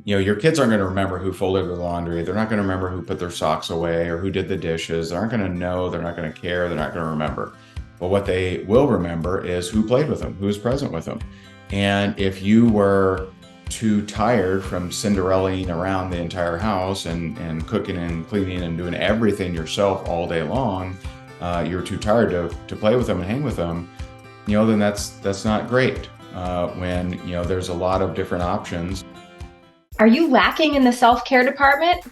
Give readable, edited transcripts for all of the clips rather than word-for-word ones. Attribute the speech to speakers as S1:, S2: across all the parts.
S1: Your kids aren't going to remember who folded the laundry. They're not going to remember who put their socks away or who did the dishes. They aren't going to know. They're not going to care. They're not going to remember. But what they will remember is who played with them, who was present with them. And if you were too tired from Cinderellaing around the entire house and cooking and cleaning and doing everything yourself all day long, you're too tired to play with them and hang with them, then that's not great. When there's a lot of different options.
S2: Are you lacking in the self-care department?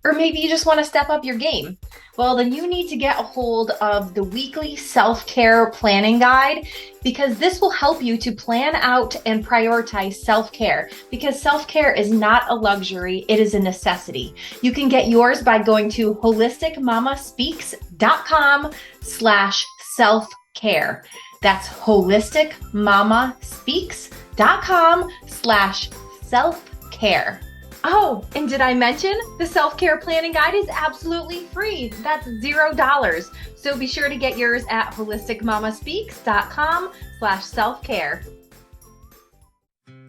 S2: Or maybe you just want to step up your game? Well, then you need to get a hold of the weekly self-care planning guide, because this will help you to plan out and prioritize self-care, because self-care is not a luxury, it is a necessity. You can get yours by going to holisticmamaspeaks.com/self-care. That's holisticmamaspeaks.com/self-care. Oh, and did I mention the self-care planning guide is absolutely free? That's $0. So be sure to get yours at holisticmamaspeaks.com/self-care.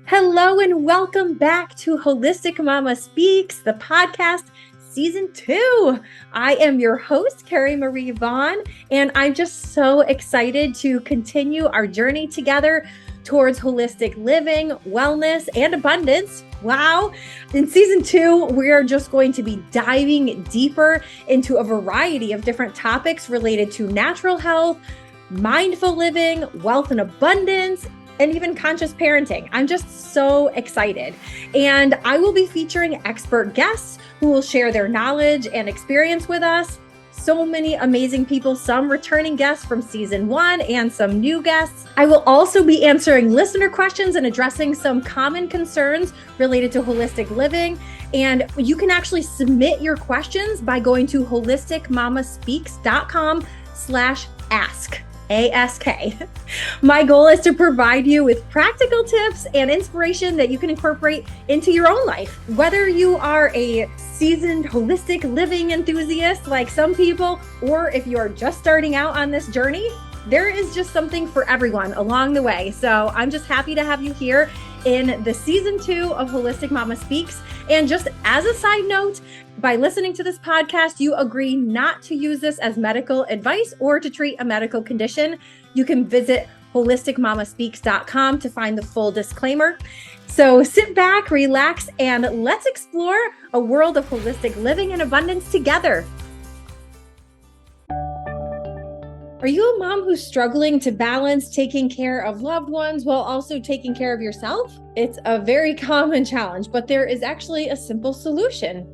S2: Hello and welcome back to Holistic Mama Speaks, the podcast, Season 2. I am your host, Carrie Marie Vaughn, and I'm just so excited to continue our journey together towards holistic living, wellness, and abundance. Wow. In Season 2, we are just going to be diving deeper into a variety of different topics related to natural health, mindful living, wealth and abundance, and even conscious parenting. I'm just so excited. And I will be featuring expert guests who will share their knowledge and experience with us. So many amazing people, some returning guests from Season 1 and some new guests. I will also be answering listener questions and addressing some common concerns related to holistic living. And you can actually submit your questions by going to holisticmamaspeaks.com/ask. ASK. My goal is to provide you with practical tips and inspiration that you can incorporate into your own life. Whether you are a seasoned holistic living enthusiast like some people, or if you are just starting out on this journey, there is just something for everyone along the way. So I'm just happy to have you here in the Season 2 of Holistic Mama Speaks. And just as a side note, by listening to this podcast, you agree not to use this as medical advice or to treat a medical condition. You can visit holisticmamaspeaks.com to find the full disclaimer. So sit back, relax, and let's explore a world of holistic living and abundance together. Are you a mom who's struggling to balance taking care of loved ones while also taking care of yourself? It's a very common challenge, but there is actually a simple solution: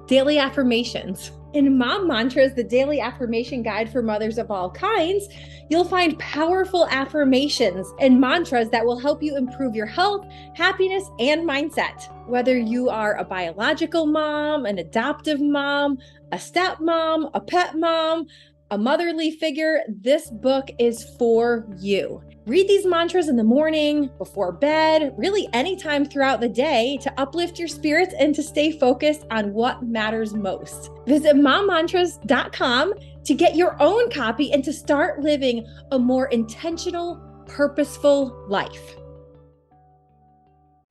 S2: daily affirmations. In Mom Mantras, the daily affirmation guide for mothers of all kinds, you'll find powerful affirmations and mantras that will help you improve your health, happiness, and mindset. Whether you are a biological mom, an adoptive mom, a stepmom, a pet mom, a motherly figure, this book is for you. Read these mantras in the morning, before bed, really anytime throughout the day to uplift your spirits and to stay focused on what matters most. Visit mommantras.com to get your own copy and to start living a more intentional, purposeful life.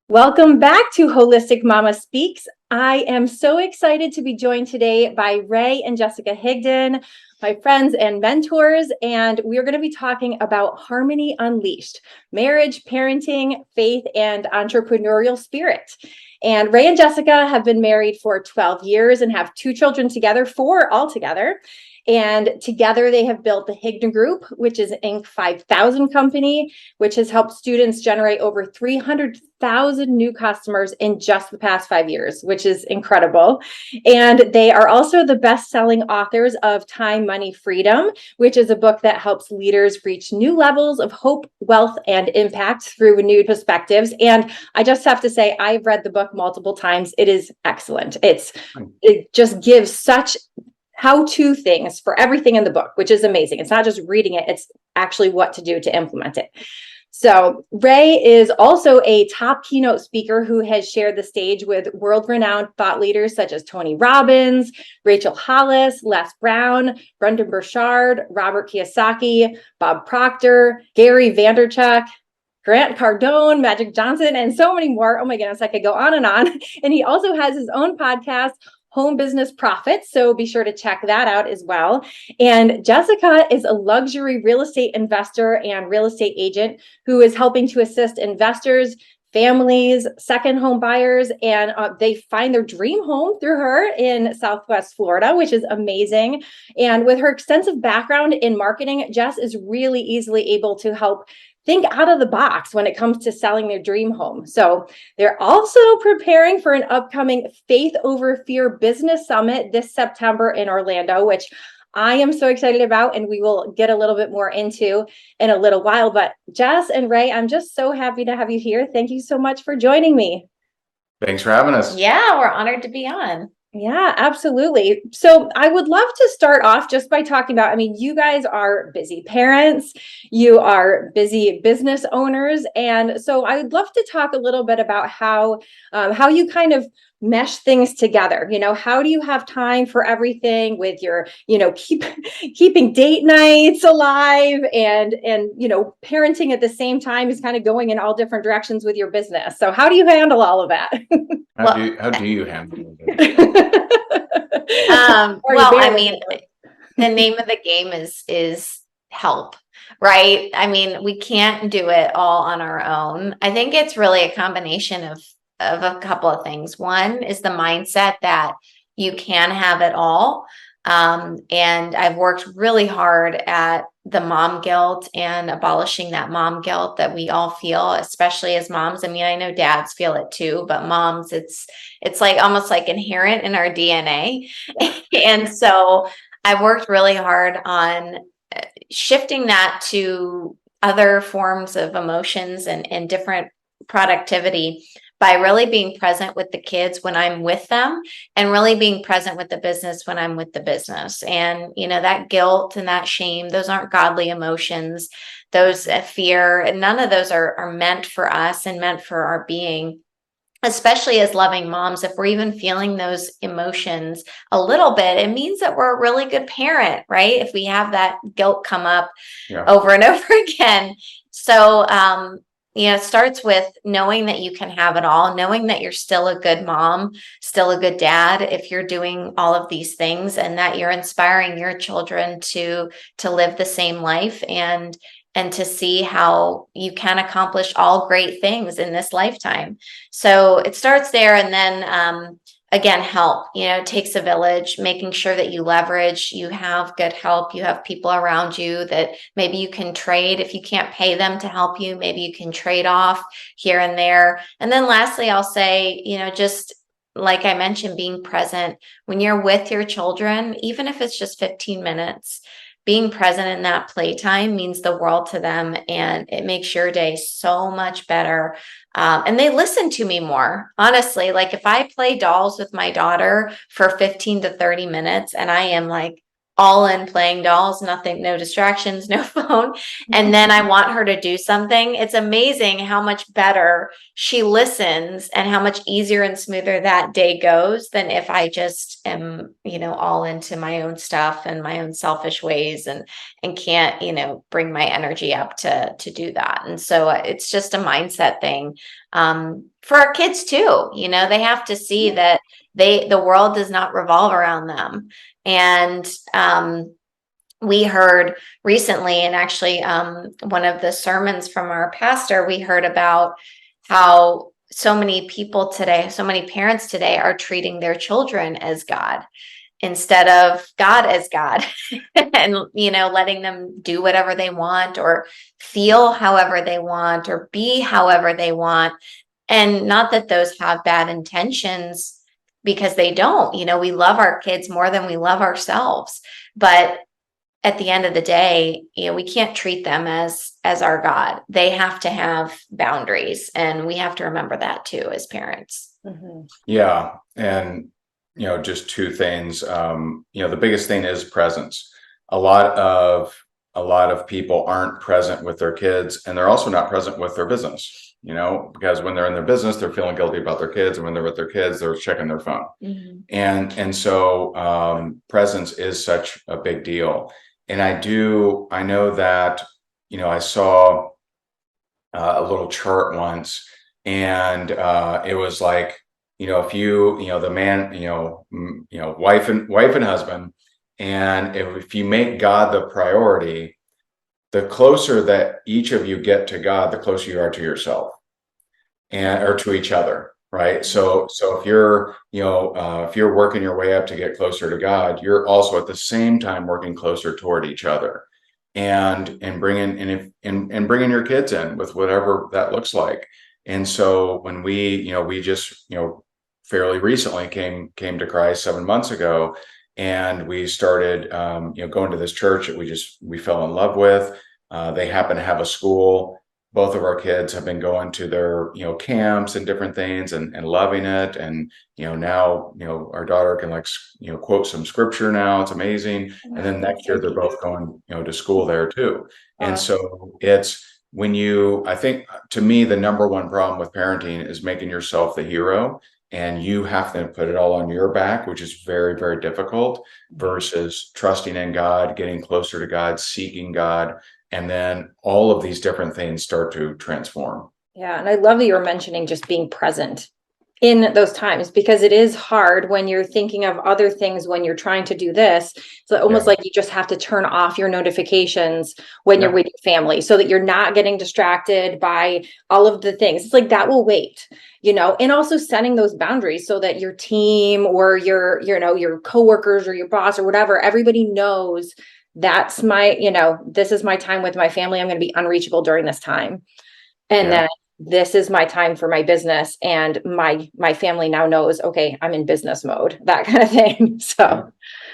S2: Welcome back to Holistic Mama Speaks. I am so excited to be joined today by Ray and Jessica Higdon, my friends and mentors, and we're going to be talking about Harmony Unleashed: marriage, parenting, faith, and entrepreneurial spirit. And Ray and Jessica have been married for 12 years and have 2 children together, 4 altogether. And together they have built the Higdon Group, which is an Inc. 5000 company, which has helped students generate over 300,000 new customers in just the past 5 years, which is incredible. And they are also the best-selling authors of Time, Money, Freedom, which is a book that helps leaders reach new levels of hope, wealth, and impact through renewed perspectives. And I just have to say, I've read the book multiple times. It is excellent. It just gives such how-to things for everything in the book, which is amazing. It's not just reading it, it's actually what to do to implement it. So Ray is also a top keynote speaker who has shared the stage with world-renowned thought leaders such as Tony Robbins, Rachel Hollis, Les Brown, Brendan Burchard, Robert Kiyosaki, Bob Proctor, Gary Vaynerchuk, Grant Cardone, Magic Johnson, and so many more. Oh my goodness, I could go on and on. And he also has his own podcast, Home Business Profits. So be sure to check that out as well. And Jessica is a luxury real estate investor and real estate agent who is helping to assist investors, families, second home buyers, and they find their dream home through her in Southwest Florida, which is amazing. And with her extensive background in marketing, Jess is really easily able to help think out of the box when it comes to selling their dream home. So they're also preparing for an upcoming Faith Over Fear Business Summit this September in Orlando, which I am so excited about, and we will get a little bit more into in a little while. But Jess and Ray, I'm just so happy to have you here. Thank you so much for joining me.
S1: Thanks for having us.
S3: Yeah, we're honored to be on.
S2: Yeah, absolutely. So I would love to start off just by talking about, I mean, you guys are busy parents, you are busy business owners. And so I would love to talk a little bit about how you kind of mesh things together. You know, how do you have time for everything with your, keeping date nights alive and, parenting at the same time is kind of going in all different directions with your business. So how do you handle all of that?
S1: How do you handle it?
S3: I mean, the name of the game is help, right? I mean, we can't do it all on our own. I think it's really a combination of a couple of things. One is the mindset that you can have it all. And I've worked really hard at the mom guilt and abolishing that mom guilt that we all feel, especially as moms. I mean, I know dads feel it too, but moms, it's like almost like inherent in our DNA. And so I've worked really hard on shifting that to other forms of emotions and different productivity by really being present with the kids when I'm with them and really being present with the business when I'm with the business. And, that guilt and that shame, those aren't godly emotions. Those fear, and none of those are meant for us and meant for our being, especially as loving moms. If we're even feeling those emotions a little bit, it means that we're a really good parent, right? If we have that guilt come up over and over again. So, it starts with knowing that you can have it all, knowing that you're still a good mom, still a good dad, if you're doing all of these things, and that you're inspiring your children to live the same life and to see how you can accomplish all great things in this lifetime. So it starts there. And then, again, help, it takes a village, making sure that you leverage, you have good help, you have people around you that maybe you can trade. If you can't pay them to help you, maybe you can trade off here and there. And then lastly, I'll say, just like I mentioned, being present when you're with your children, even if it's just 15 minutes, being present in that playtime means the world to them, and it makes your day so much better. And they listen to me more, honestly. Like if I play dolls with my daughter for 15 to 30 minutes and I am like all in playing dolls, nothing, no distractions, no phone, and then I want her to do something, it's amazing how much better she listens and how much easier and smoother that day goes than if I just am, all into my own stuff and my own selfish ways and can't, bring my energy up to do that. And so it's just a mindset thing. For our kids too, they have to see that the world does not revolve around them. And we heard recently, and actually one of the sermons from our pastor, we heard about how so many people today, so many parents today are treating their children as God instead of God as God and, letting them do whatever they want or feel however they want or be however they want. And not that those have bad intentions, because they don't. We love our kids more than we love ourselves. But at the end of the day, we can't treat them as our God. They have to have boundaries, and we have to remember that too as parents.
S2: Mm-hmm.
S1: Yeah. And, just two things. The biggest thing is presence. A lot of people aren't present with their kids, and they're also not present with their business. Because when they're in their business, they're feeling guilty about their kids. And when they're with their kids, they're checking their phone. Mm-hmm. And so presence is such a big deal. And I know that, I saw a little chart once, and it was like, if the man, wife and husband, and if you make God the priority, the closer that each of you get to God, the closer you are to yourself and or to each other, right? So if you're if you're working your way up to get closer to God, you're also at the same time working closer toward each other, and bringing your kids in with whatever that looks like. And so when we just fairly recently came to Christ 7 months ago, and we started going to this church that we fell in love with. They happen to have a school. Both of our kids have been going to their camps and different things, and loving it. And now our daughter can quote some scripture now. It's amazing. And then next year they're both going to school there too. And so it's I think, to me, the number one problem with parenting is making yourself the hero, and you have to put it all on your back, which is very, very difficult, versus trusting in God, getting closer to God, seeking God. And then all of these different things start to transform.
S2: Yeah. And I love that you were mentioning just being present in those times, because it is hard when you're thinking of other things when you're trying to do this. So almost like you just have to turn off your notifications when you're with your family, so that you're not getting distracted by all of the things. It's like that will wait, and also setting those boundaries so that your team or your coworkers or your boss or whatever, everybody knows that's this is my time with my family. I'm going to be unreachable during this time. And then this is my time for my business, and my family now knows, okay, I'm in business mode, that kind of thing. So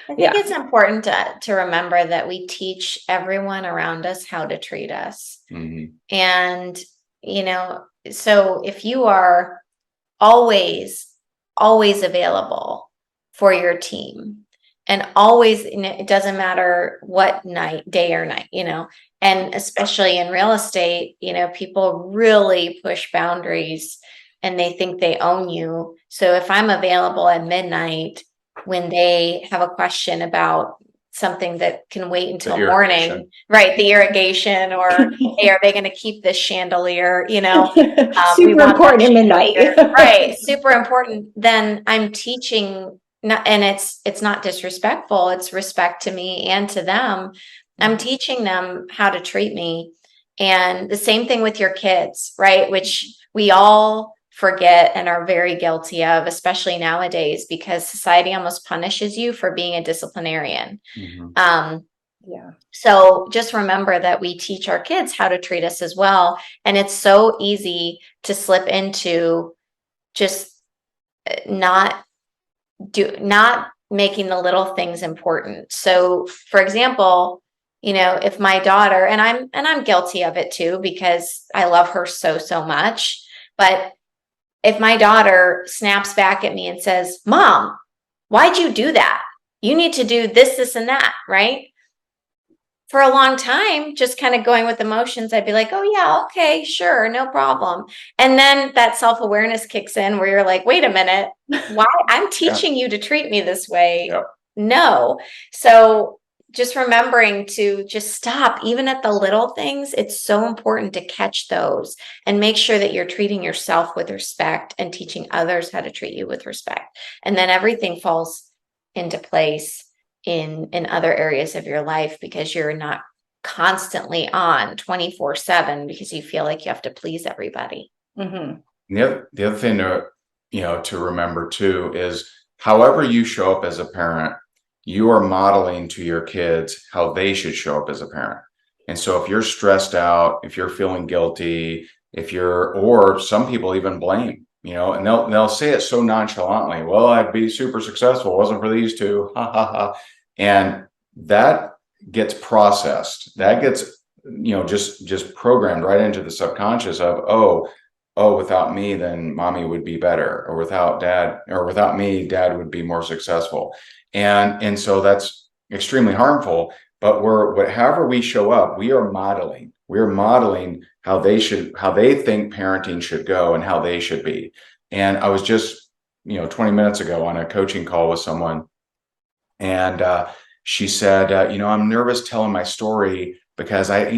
S3: I think it's important to remember that we teach everyone around us how to treat us.
S1: Mm-hmm.
S3: And, so if you are always available for your team, and always, it doesn't matter what day or night, and especially in real estate, people really push boundaries and they think they own you. So if I'm available at midnight when they have a question about something that can wait until morning, right? The irrigation, or hey, are they going to keep this chandelier?
S2: Super important at midnight,
S3: right? Super important. Then I'm teaching. And it's not disrespectful. It's respect to me and to them. I'm teaching them how to treat me. And the same thing with your kids, right? Which we all forget and are very guilty of, especially nowadays, because society almost punishes you for being a disciplinarian.
S1: Mm-hmm.
S3: So just remember that we teach our kids how to treat us as well. And it's so easy to slip into just not making the little things important. So for example, if my daughter, and I'm guilty of it too, because I love her so much, but if my daughter snaps back at me and says, "Mom, why'd you do that? You need to do this, and that," right? For a long time, just kind of going with emotions, I'd be like, "Oh yeah, okay, sure, no problem." And then that self-awareness kicks in where you're like, "Wait a minute, why? I'm teaching you to treat me this way." No. So just remembering to just stop, even at the little things. It's so important to catch those and make sure that you're treating yourself with respect and teaching others how to treat you with respect. And then everything falls into place in other areas of your life, because you're not constantly on 24/7 because you feel like you have to please everybody.
S2: Mm-hmm.
S1: The other thing to remember too is, however you show up as a parent, you are modeling to your kids how they should show up as a parent. And so if you're stressed out, if you're feeling guilty, or some people even blame, and they'll say it so nonchalantly, "Well, I'd be super successful, wasn't for these two, ha ha ha." And that gets processed. That gets, just programmed right into the subconscious of, oh, without me, then mommy would be better, or without me, dad would be more successful. And so that's extremely harmful. But however we show up, we're modeling how they think parenting should go and how they should be. And I was just, 20 minutes ago on a coaching call with someone, and she said, "I'm nervous telling my story because I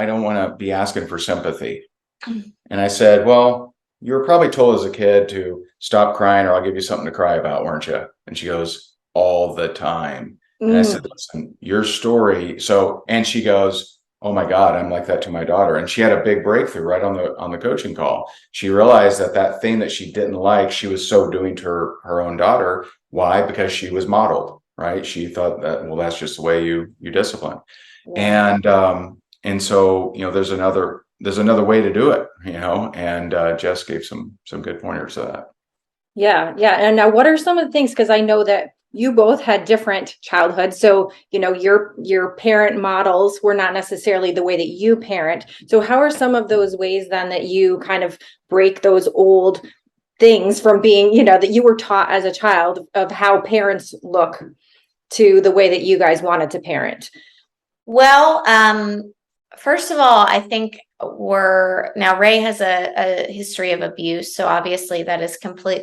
S1: don't want to be asking for sympathy." And I said, well, you were probably told as a kid to stop crying or I'll give you something to cry about, weren't you? And she goes, all the time. And I said,
S2: Mm.
S1: listen, your story. So, and she goes, oh my God, I'm like that to my daughter. And she had a big breakthrough right on the coaching call. She realized that thing that she didn't like, she was so doing to her own daughter. Why? Because she was modeled, right? She thought that, well, that's just the way you discipline.
S2: Yeah.
S1: And so, there's another way to do it, and Jess gave some good pointers to that.
S2: Yeah. Yeah. And now what are some of the things, because I know that you both had different childhoods. So, your parent models were not necessarily the way that you parent. So how are some of those ways then that you kind of break those old things from being, that you were taught as a child of how parents look to the way that you guys wanted to parent?
S3: Well, first of all, I think Ray has a history of abuse, so obviously that is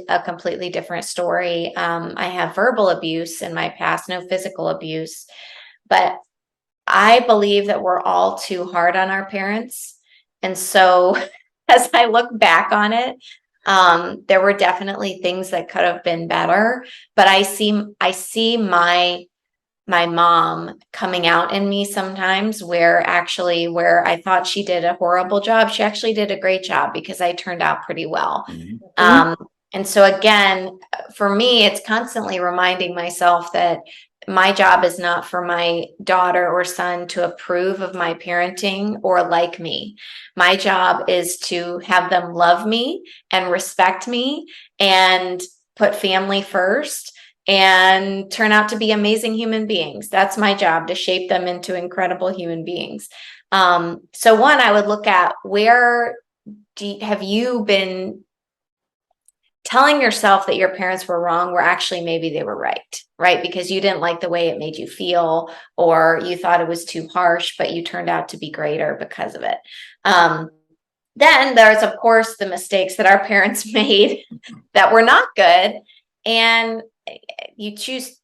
S3: a completely different story. I have verbal abuse in my past, no physical abuse, but I believe that we're all too hard on our parents. And so as I look back on it, there were definitely things that could have been better, but I see my mom coming out in me sometimes where I thought she did a horrible job. She actually did a great job because I turned out pretty well.
S1: Mhm.
S3: And so again, for me, it's constantly reminding myself that my job is not for my daughter or son to approve of my parenting or like me. My job is to have them love me and respect me and put family first and turn out to be amazing human beings. That's my job, to shape them into incredible human beings. So one, I would look at have you been telling yourself that your parents were wrong where actually maybe they were right? Because you didn't like the way it made you feel, or you thought it was too harsh, but you turned out to be greater because of it. Then there's, of course, the mistakes that our parents made that were not good. And you choose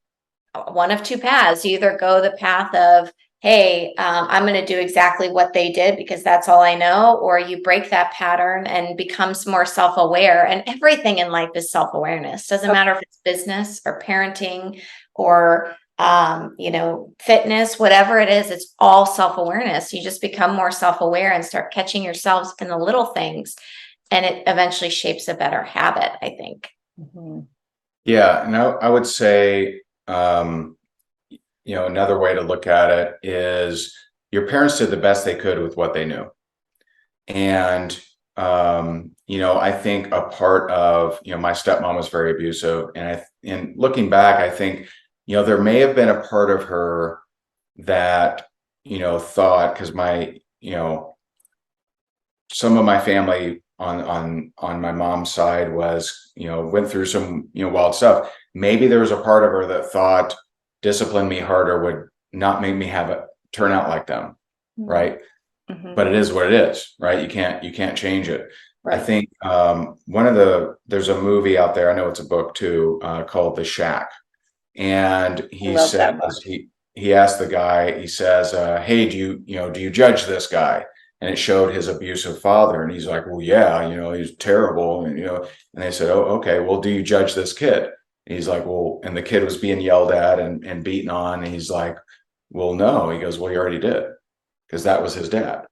S3: one of two paths. You either go the path of, hey, I'm going to do exactly what they did because that's all I know, or you break that pattern and becomes more self-aware. And everything in life is self-awareness. Doesn't matter if it's business or parenting or fitness, whatever it is, it's all self-awareness. You just become more self-aware and start catching yourselves in the little things, and it eventually shapes a better habit, I think.
S2: Mm-hmm.
S1: Yeah, and I would say, another way to look at it is your parents did the best they could with what they knew. And, I think a part of, my stepmom was very abusive. And looking back, I think, there may have been a part of her that, thought, because some of my family on my mom's side was, went through some, wild stuff. Maybe there was a part of her that thought discipline me harder would not make me have it turn out like them.
S2: Mm-hmm.
S1: Right.
S2: Mm-hmm.
S1: But it is what it is, right? You can't change it.
S2: Right.
S1: I think there's a movie out there, I know it's a book too, called The Shack. And he says, he asked the guy, he says, hey, do you judge this guy? And it showed his abusive father. And he's like, well, yeah, he's terrible. And, and they said, oh, okay, well, do you judge this kid? And he's like, well, and the kid was being yelled at and beaten on. And he's like, well, no. He goes, well, you already did, because that was his dad.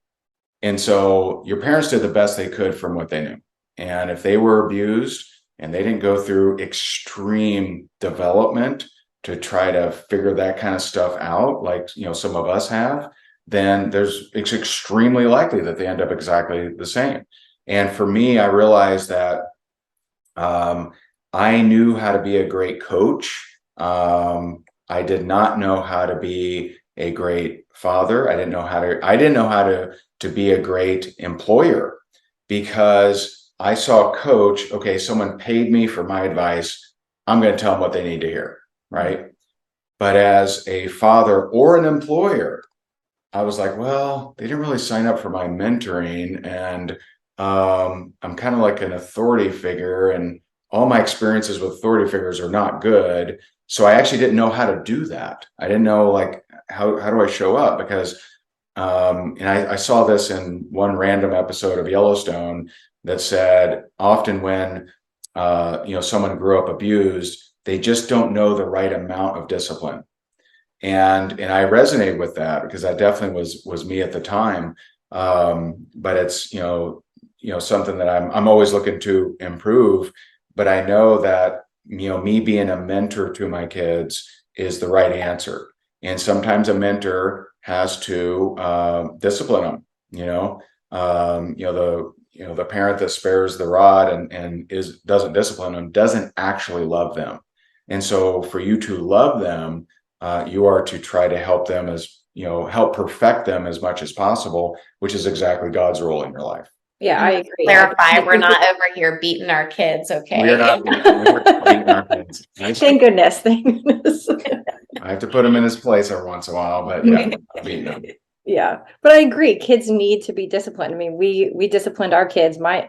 S1: And so your parents did the best they could from what they knew. And if they were abused and they didn't go through extreme development to try to figure that kind of stuff out, like, some of us have, then it's extremely likely that they end up exactly the same. And for me, I realized that I knew how to be a great coach. I did not know how to be a great father. I didn't know how to be a great employer, because I saw a coach. Okay, someone paid me for my advice. I'm going to tell them what they need to hear. Right. But as a father or an employer, I was like, well, they didn't really sign up for my mentoring, and I'm kind of like an authority figure, and all my experiences with authority figures are not good. So I actually didn't know how to do that. I didn't know, like, how do I show up? Because And I saw this in one random episode of Yellowstone that said often when someone grew up abused, they just don't know the right amount of discipline. And I resonated with that because that definitely was me at the time. But it's something that I'm always looking to improve. But I know that me being a mentor to my kids is the right answer. And sometimes a mentor has to discipline them. The parent that spares the rod and doesn't discipline them doesn't actually love them. And so for you to love them, you are to try to help them help perfect them as much as possible, which is exactly God's role in your life.
S2: Yeah, I agree.
S3: Clarify, we're not over here beating our kids, okay?
S1: We're not beating our kids.
S2: Thank goodness. Thank goodness.
S1: I have to put him in his place every once in a while, but yeah, beating them.
S2: Yeah, but I agree. Kids need to be disciplined. I mean, we disciplined our kids. My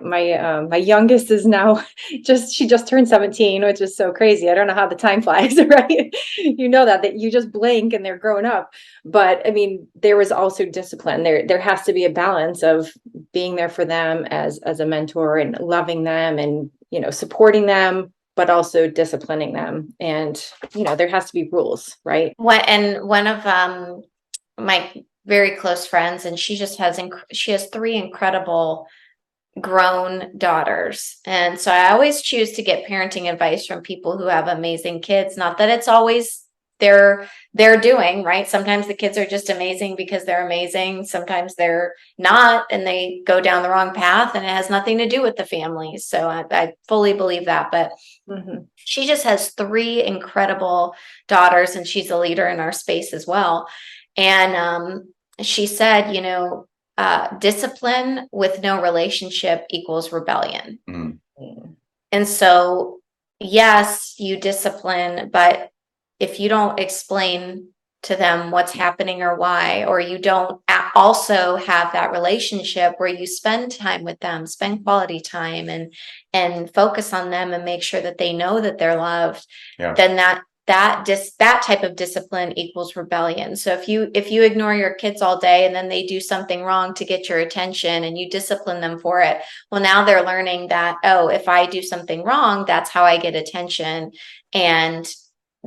S2: youngest is now she just turned 17, which is so crazy. I don't know how the time flies, right? You know that you just blink and they're growing up. But I mean, there was also discipline. There has to be a balance of being there for them as a mentor and loving them and supporting them, but also disciplining them. And there has to be rules, right?
S3: One of my very close friends, and she has 3 incredible grown daughters. And so I always choose to get parenting advice from people who have amazing kids. Not that it's always they're doing, right? Sometimes the kids are just amazing because they're amazing. Sometimes they're not, and they go down the wrong path, and it has nothing to do with the family. So I fully believe that. But she just has 3 incredible daughters, and she's a leader in our space as well. And she said, discipline with no relationship equals rebellion. And so, yes, you discipline, but if you don't explain to them what's happening or why, or you don't also have that relationship where you spend time with them, spend quality time and focus on them and make sure that they know that they're loved, then that type of discipline equals rebellion. So if you ignore your kids all day and then they do something wrong to get your attention and you discipline them for it, well, now they're learning that, oh, if I do something wrong, that's how I get attention. And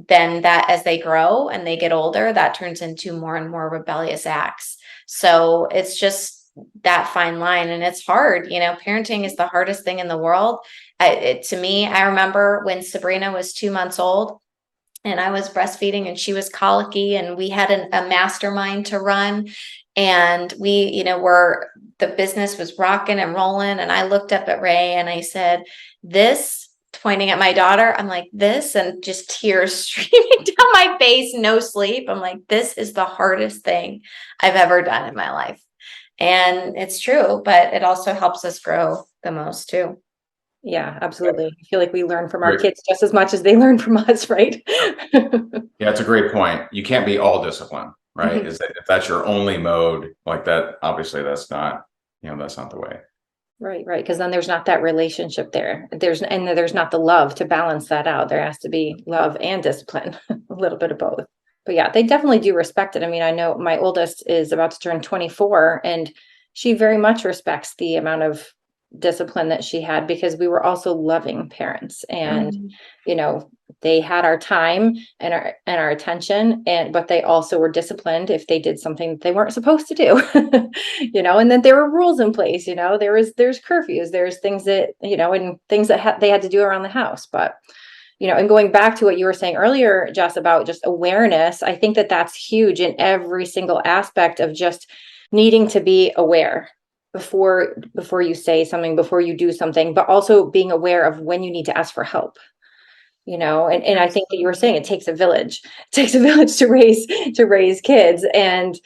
S3: then that as they grow and they get older, that turns into more and more rebellious acts. So it's just that fine line, and it's hard. Parenting is the hardest thing in the world. To me, I remember when Sabrina was 2 months old, and I was breastfeeding and she was colicky, and we had a mastermind to run, and we, the business was rocking and rolling. And I looked up at Ray and I said, this, pointing at my daughter, I'm like, this, and just tears streaming down my face, no sleep. I'm like, this is the hardest thing I've ever done in my life. And it's true, but it also helps us grow the most too.
S2: Yeah, absolutely. I feel like we learn from our kids just as much as they learn from us, right?
S1: Yeah, it's a great point. You can't be all discipline, right? If that's your only mode like that, obviously that's not the way.
S2: Right. Because then there's not that relationship there. There's not the love to balance that out. There has to be love and discipline, a little bit of both. But yeah, they definitely do respect it. I mean, I know my oldest is about to turn 24, and she very much respects the amount of discipline that she had, because we were also loving parents, and they had our time and our attention, but they also were disciplined if they did something that they weren't supposed to do. And then there were rules in place. There's curfews, there's things that and things that they had to do around the house. But and going back to what you were saying earlier, Jess, about just awareness, I think that that's huge in every single aspect of just needing to be aware before you say something, before you do something, but also being aware of when you need to ask for help. And I think that you were saying it takes a village. It takes a village to raise kids. And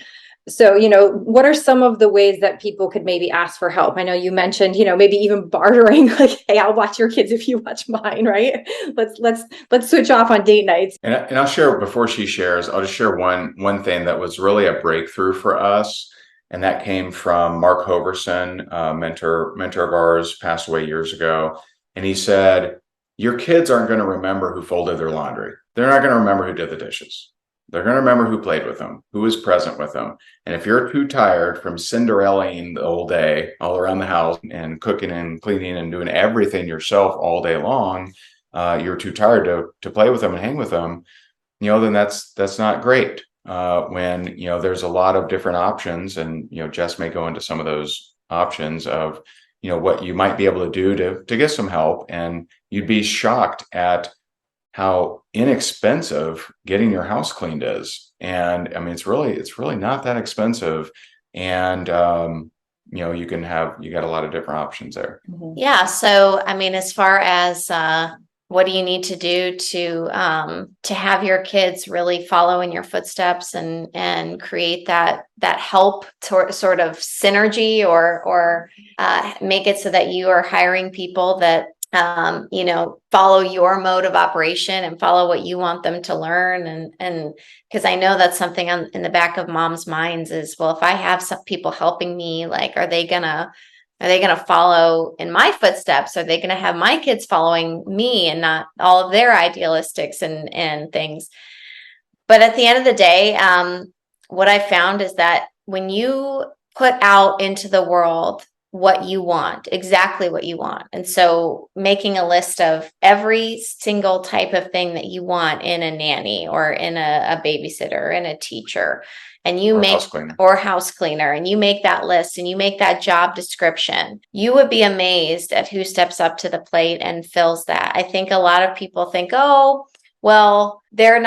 S2: so, what are some of the ways that people could maybe ask for help? I know you mentioned, maybe even bartering, like, hey, I'll watch your kids if you watch mine, right? Let's switch off on date nights.
S1: And I'll share, before she shares, I'll just share one thing that was really a breakthrough for us. And that came from Mark Hoverson, a mentor of ours, passed away years ago. And he said, your kids aren't going to remember who folded their laundry. They're not going to remember who did the dishes. They're going to remember who played with them, who was present with them. And if you're too tired from Cinderellaing the whole day all around the house and cooking and cleaning and doing everything yourself all day long, you're too tired to play with them and hang with them, then that's not great. When, there's a lot of different options, and, Jess may go into some of those options of, what you might be able to do to get some help. And you'd be shocked at how inexpensive getting your house cleaned is. And I mean, it's really not that expensive. And, you got a lot of different options there.
S2: Mhm.
S3: Yeah. So, I mean, as far as, what do you need to do to have your kids really follow in your footsteps and create that help sort of synergy, or make it so that you are hiring people that follow your mode of operation and follow what you want them to learn. And because I know that's something in the back of moms' minds is, well, if I have some people helping me, like, are they gonna follow in my footsteps? Are they going to have my kids following me and not all of their idealistics and things? But at the end of the day, what I found is that when you put out into the world what you want, exactly what you want, and so making a list of every single type of thing that you want in a nanny or in a babysitter and a teacher, and you make house cleaner, and you make that list and you make that job description, you would be amazed at who steps up to the plate and fills that. I think a lot of people think, oh, well, I'm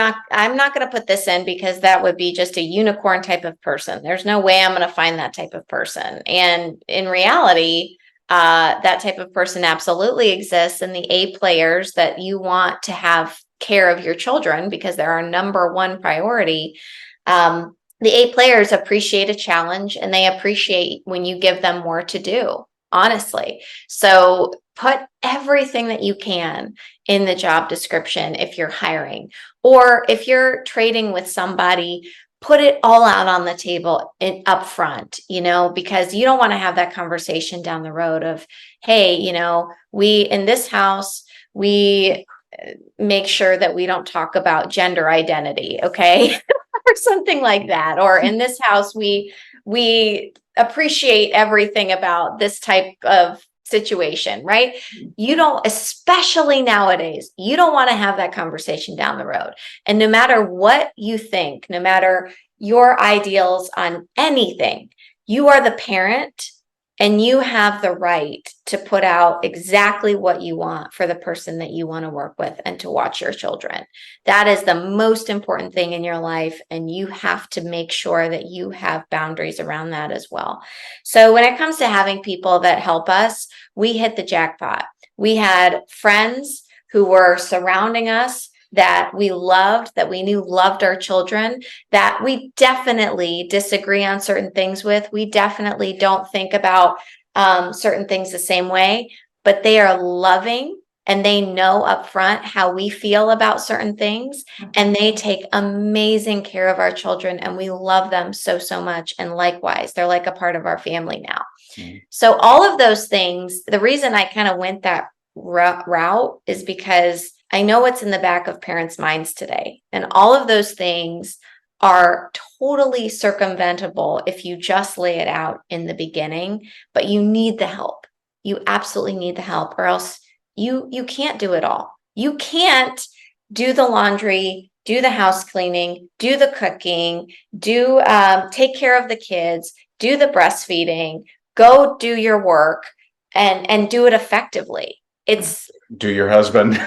S3: not going to put this in because that would be just a unicorn type of person. There's no way I'm going to find that type of person. And in reality, that type of person absolutely exists. And the A players that you want to have care of your children, because they're our number one priority, the A players appreciate a challenge, and they appreciate when you give them more to do, honestly. So put everything that you can in the job description if you're hiring, or if you're trading with somebody, put it all out on the table up front, because you don't want to have that conversation down the road of, hey, we in this house, we make sure that we don't talk about gender identity, okay? Or something like that. Or in this house, we appreciate everything about this type of situation, right? You don't, especially nowadays, you don't want to have that conversation down the road. And no matter what you think, no matter your ideals on anything, you are the parent, and you have the right to put out exactly what you want for the person that you want to work with and to watch your children. That is the most important thing in your life. And you have to make sure that you have boundaries around that as well. So when it comes to having people that help us, we hit the jackpot. We had friends who were surrounding us that we loved, that we knew loved our children, that we definitely disagree on certain things with. We definitely don't think about certain things the same way, but they are loving, and they know upfront how we feel about certain things, and they take amazing care of our children, and we love them so, so much. And likewise, they're like a part of our family now. Mm-hmm. So all of those things, the reason I kind of went that route is because I know what's in the back of parents' minds today. And all of those things are totally circumventable if you just lay it out in the beginning, but you need the help. You absolutely need the help, or else you can't do it all. You can't do the laundry, do the house cleaning, do the cooking, take care of the kids, do the breastfeeding, go do your work, and do it effectively. It's
S1: do your husband.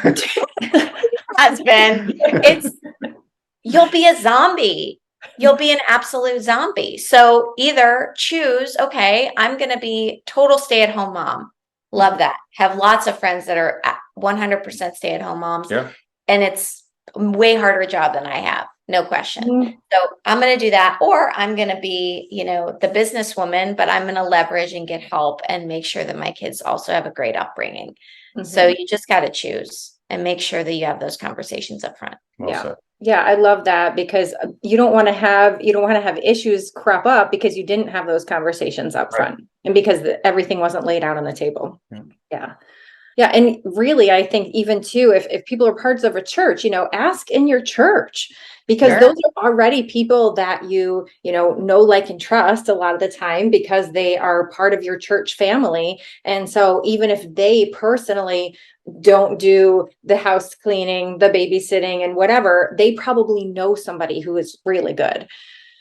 S3: You'll be a zombie. You'll be an absolute zombie. So either choose, okay, I'm going to be total stay-at-home mom. Love that. Have lots of friends that are 100% stay-at-home moms.
S1: Yeah.
S3: And it's a way harder job than I have. No question. Mm-hmm. So I'm going to do that. Or I'm going to be, the businesswoman, but I'm going to leverage and get help and make sure that my kids also have a great upbringing. Mm-hmm. So you just got to choose and make sure that you have those conversations up front.
S1: Well,
S2: yeah, I love that, because you don't want to have issues crop up because you didn't have those conversations up front, and because everything wasn't laid out on the table. Yeah. Yeah. And really, I think even too, if people are parts of a church, ask in your church, because
S3: Sure.
S2: those are already people that know, like, and trust a lot of the time, because they are part of your church family. And so even if they personally don't do the house cleaning, the babysitting, and whatever, they probably know somebody who is really good.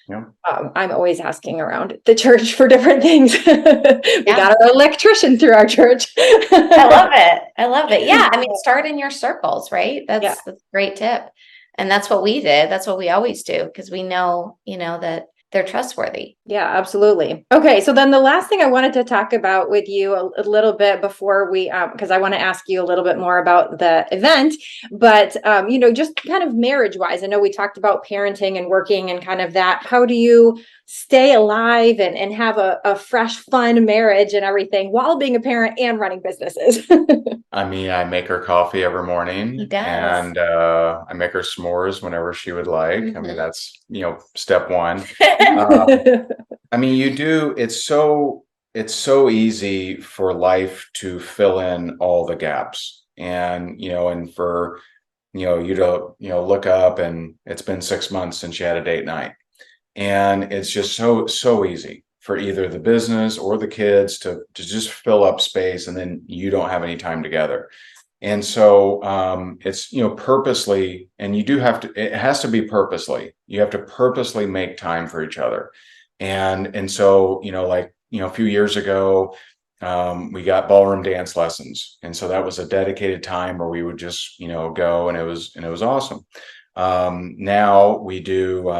S1: Yeah.
S2: I'm always asking around the church for different things. We
S3: Yeah.
S2: got our electrician through our church.
S3: I love it. I love it. Yeah. I mean, start in your circles, right?
S2: Yeah.
S3: That's a great tip. And that's what we did. That's what we always do, because we know, that they're trustworthy.
S2: Yeah, absolutely. Okay, so then the last thing I wanted to talk about with you a little bit before we, because I want to ask you a little bit more about the event, but just kind of marriage wise, I know we talked about parenting and working and kind of that. How do you stay alive and have a fresh, fun marriage and everything while being a parent and running businesses?
S1: I mean, I make her coffee every
S3: He
S1: morning,
S3: does.
S1: and I make her s'mores whenever she would like. I mean,
S3: Mhm.
S1: that's, step one. Uh, I mean, it's so easy for life to fill in all the gaps. And for, you to, look up and it's been 6 months since you had a date night. And it's just so easy for either the business or the kids to just fill up space, and then you don't have any time together. And so it's, purposely, and it has to be purposely. You have to purposely make time for each other. And so, a few years ago, we got ballroom dance lessons. And so that was a dedicated time where we would just, go, and it was awesome. Now we do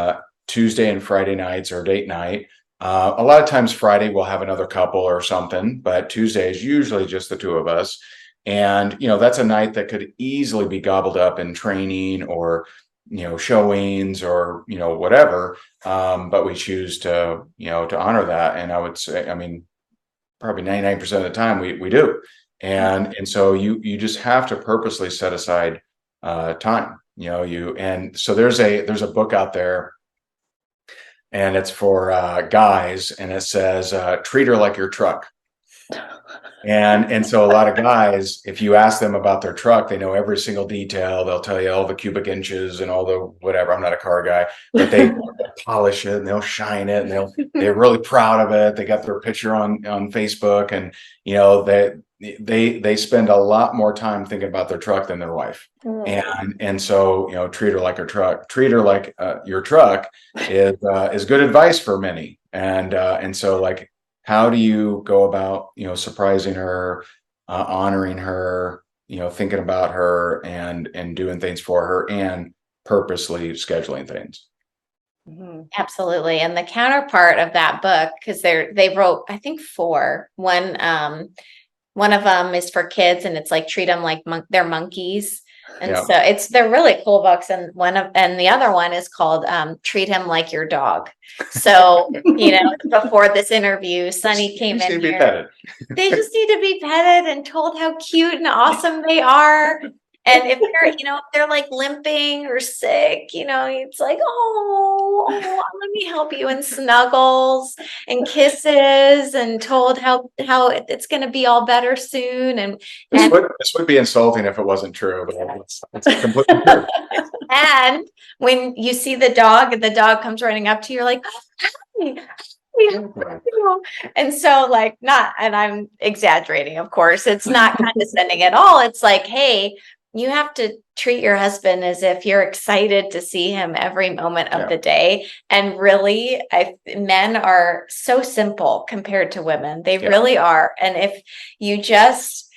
S1: Tuesday and Friday nights or date night. A lot of times Friday we'll have another couple or something, but Tuesday is usually just the two of us. And, that's a night that could easily be gobbled up in training or, showings or, whatever. But we choose to honor that. And I would say, I mean, probably 99% of the time we do. And so you just have to purposely set aside time, and so there's a book out there, and it's for guys, and it says treat her like your truck. And so a lot of guys, if you ask them about their truck, they know every single detail. They'll tell you all the cubic inches and all the whatever. I'm not a car guy, but they polish it and they'll shine it, and they're really proud of it. They got their picture on Facebook, and they spend a lot more time thinking about their truck than their wife. And so, treat her like her truck. Treat her like your truck is good advice for many. And so, like, how do you go about, surprising her, honoring her, thinking about her, and doing things for her, and purposely scheduling things.
S2: Mhm.
S3: Absolutely. And the counterpart of that book, because they wrote, I think, four. One of them is for kids, and it's like treat them like they're monkeys. And
S1: Yeah.
S3: so they're really cool books. And the other one is called treat him like your dog. So, before this interview, Sunny came
S1: Just
S3: in
S1: need to be
S3: here.
S1: petted.
S3: They just need to be petted and told how cute and awesome they are. And if they're like limping or sick, it's like, oh, let me help you, and snuggles and kisses, and told how it's going to be all better soon.
S1: This would be insulting if it wasn't true, but it's completely true.
S3: And when you see the dog and the dog comes running up to you, you're like, hi. And so, like, and I'm exaggerating, of course, it's not condescending at all. It's like, hey, you have to treat your husband as if you're excited to see him every moment of the day. And really, men are so simple compared to women. They really are. And if you just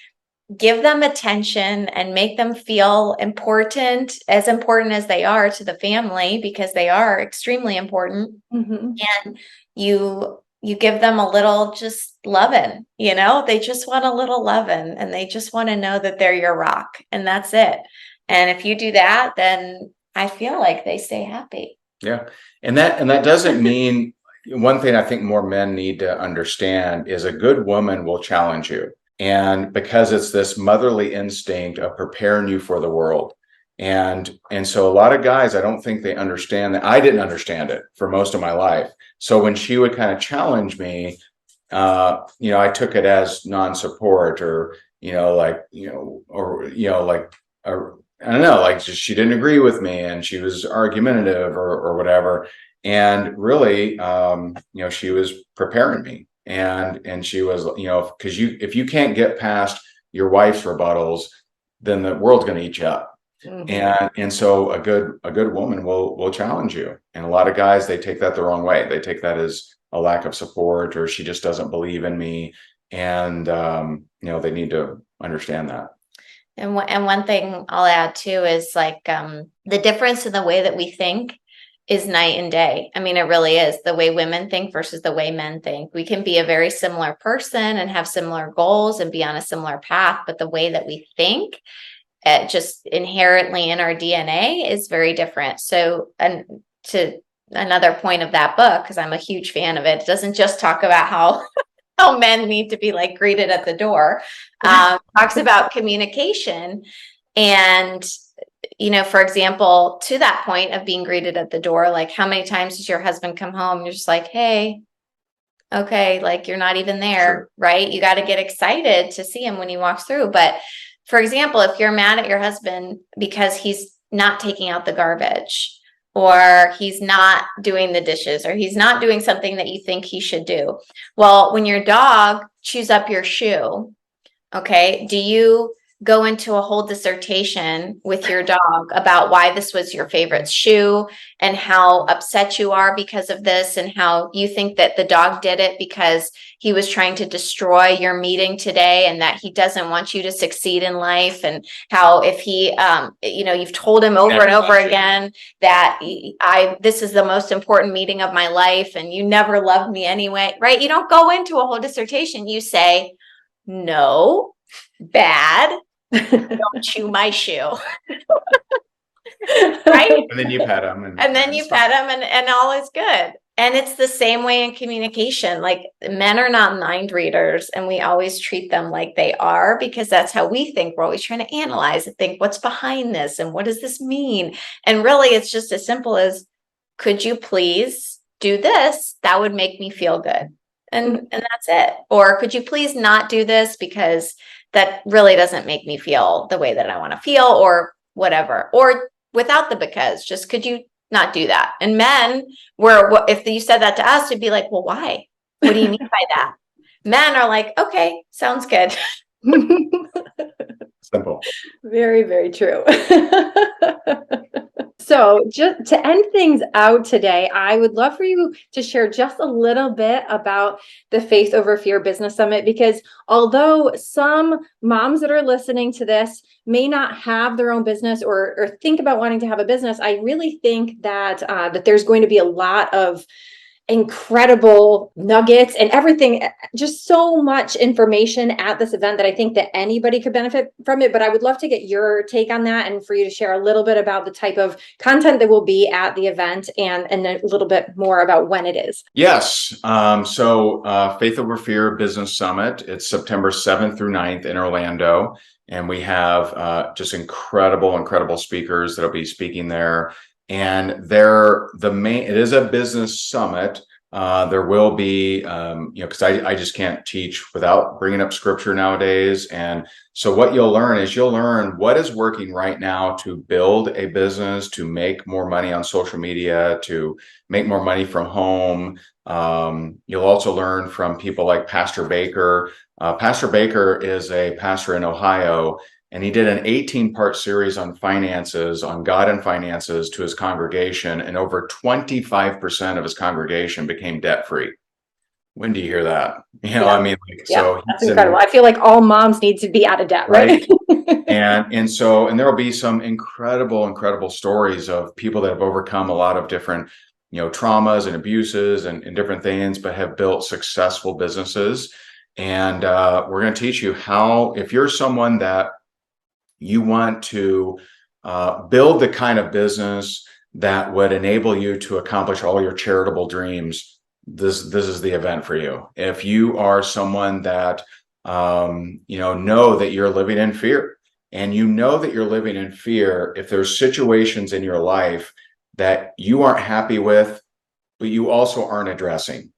S3: give them attention and make them feel important as they are to the family, because they are extremely important.
S2: Mhm.
S3: And you give them a little just loving, they just want a little loving, and they just want to know that they're your rock, and that's it. And if you do that, then I feel like they stay happy.
S1: Yeah. And that doesn't mean, one thing I think more men need to understand is a good woman will challenge you. And because it's this motherly instinct of preparing you for the world. And so a lot of guys, I don't think they understand that. I didn't understand it for most of my life. So when she would kind of challenge me, I took it as non-support, or, I don't know, like just she didn't agree with me and she was argumentative or whatever. And really, she was preparing me, and she was, because if you can't get past your wife's rebuttals, then the world's going to eat you up. And so a good woman will challenge you. And a lot of guys, they take that the wrong way. They take that as a lack of support, or she just doesn't believe in me. And they need to understand that.
S3: And one thing I'll add too is like the difference in the way that we think is night and day. I mean, it really is the way women think versus the way men think. We can be a very similar person and have similar goals and be on a similar path, but the way that we think, just inherently in our DNA, is very different. So, and to another point of that book, because I'm a huge fan of it, it doesn't just talk about how men need to be like greeted at the door. Talks about communication. And, for example, to that point of being greeted at the door, like how many times does your husband come home? You're just like, hey, okay, like you're not even there, sure. Right? You got to get excited to see him when he walks through. But for example, if you're mad at your husband because he's not taking out the garbage, or he's not doing the dishes, or he's not doing something that you think he should do. Well, when your dog chews up your shoe, okay, do you go into a whole dissertation with your dog about why this was your favorite shoe and how upset you are because of this, and how you think that the dog did it because he was trying to destroy your meeting today and that he doesn't want you to succeed in life, and how if he you've told him over and over again that this is the most important meeting of my life and you never loved me anyway, right? You don't go into a whole dissertation. You say, no, bad, don't chew my shoe. Right?
S1: And then you pet him.
S3: And then you pet him and all is good. And it's the same way in communication. Like, men are not mind readers, and we always treat them like they are because that's how we think. We're always trying to analyze and think, what's behind this and what does this mean? And really, it's just as simple as, could you please do this? That would make me feel good. And that's it. Or could you please not do this because that really doesn't make me feel the way that I want to feel, or whatever. Or without the because, just could you not do that? And men if you said that to us, it'd be like, well, why? What do you mean by that? Men are like, okay, sounds good.
S1: Simple.
S2: Very, very true. So just to end things out today, I would love for you to share just a little bit about the Faith Over Fear Business Summit, because although some moms that are listening to this may not have their own business or think about wanting to have a business, I really think that that there's going to be a lot of incredible nuggets and everything, just so much information at this event that I think that anybody could benefit from it. But I would love to get your take on that, and for you to share a little bit about the type of content that will be at the event, and a little bit more about when it is.
S1: Yes. So Faith Over Fear Business Summit, it's September 7th through 9th in Orlando. And we have just incredible speakers that'll be speaking there. And it is a business summit. There will be, because I just can't teach without bringing up scripture nowadays. And so what you'll learn what is working right now to build a business, to make more money on social media, to make more money from home. You'll also learn from people like Pastor Baker. Pastor Baker is a pastor in Ohio, and he did an 18-part series on finances, on God and finances, to his congregation, and over 25% of his congregation became debt-free. When do you hear that? So
S2: that's incredible. I feel like all moms need to be out of debt, right?
S1: And there will be some incredible stories of people that have overcome a lot of different, traumas and abuses and different things, but have built successful businesses. And we're going to teach you how, if you're someone that you want to build the kind of business that would enable you to accomplish all your charitable dreams, this is the event for you. If you are someone that know that you're living in fear, and that you're living in fear if there's situations in your life that you aren't happy with, but you also aren't addressing.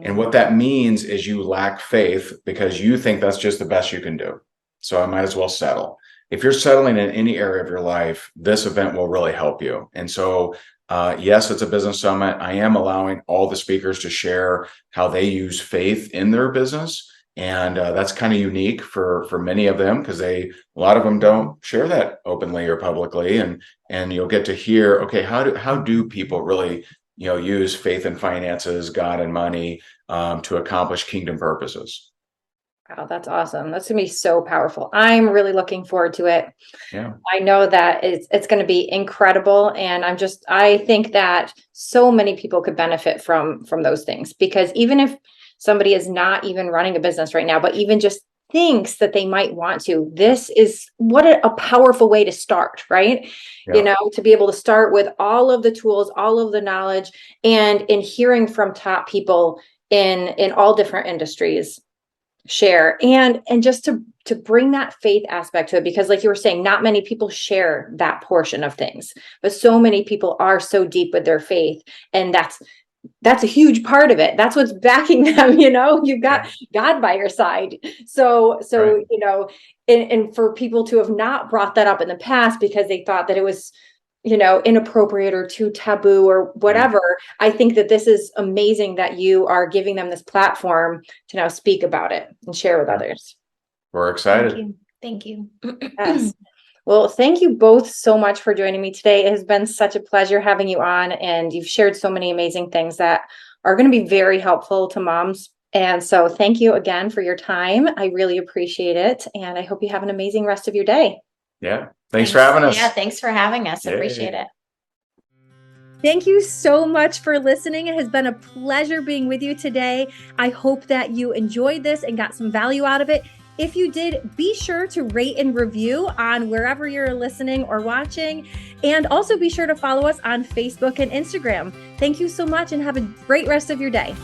S1: And what that means is you lack faith because you think that's just the best you can do. so I might as well settle. If you're settling in any area of your life, this event will really help you. And so, yes, it's a business summit. I am allowing all the speakers to share how they use faith in their business. And that's kind of unique for many of them, because a lot of them don't share that openly or publicly. And you'll get to hear, okay, how do people really, use faith and finances, God and money, to accomplish kingdom purposes.
S2: Wow, that's awesome. That's gonna be so powerful. I'm really looking forward to it.
S1: Yeah.
S2: I know that it's going to be incredible. And I think that so many people could benefit from those things, because even if somebody is not even running a business right now, but even just thinks that they might want to, this is what a powerful way to start, right?
S1: Yeah.
S2: To be able to start with all of the tools, all of the knowledge, and in hearing from top people in all different industries share, and just to bring that faith aspect to it, because like you were saying, not many people share that portion of things, but so many people are so deep with their faith, and that's a huge part of it. That's what's backing them. You've got God by your side. So right. And for people to have not brought that up in the past because they thought that it was inappropriate or too taboo or whatever. I think that this is amazing that you are giving them this platform to now speak about it and share with others.
S1: We're excited.
S3: Thank you.
S2: Yes. Well, thank you both so much for joining me today. It has been such a pleasure having you on, and you've shared so many amazing things that are going to be very helpful to moms. And so thank you again for your time. I really appreciate it. And I hope you have an amazing rest of your day.
S1: Yeah. Thanks for having us.
S3: Yeah, thanks for having us. Appreciate it.
S2: Thank you so much for listening. It has been a pleasure being with you today. I hope that you enjoyed this and got some value out of it. If you did, be sure to rate and review on wherever you're listening or watching. And also be sure to follow us on Facebook and Instagram. Thank you so much and have a great rest of your day.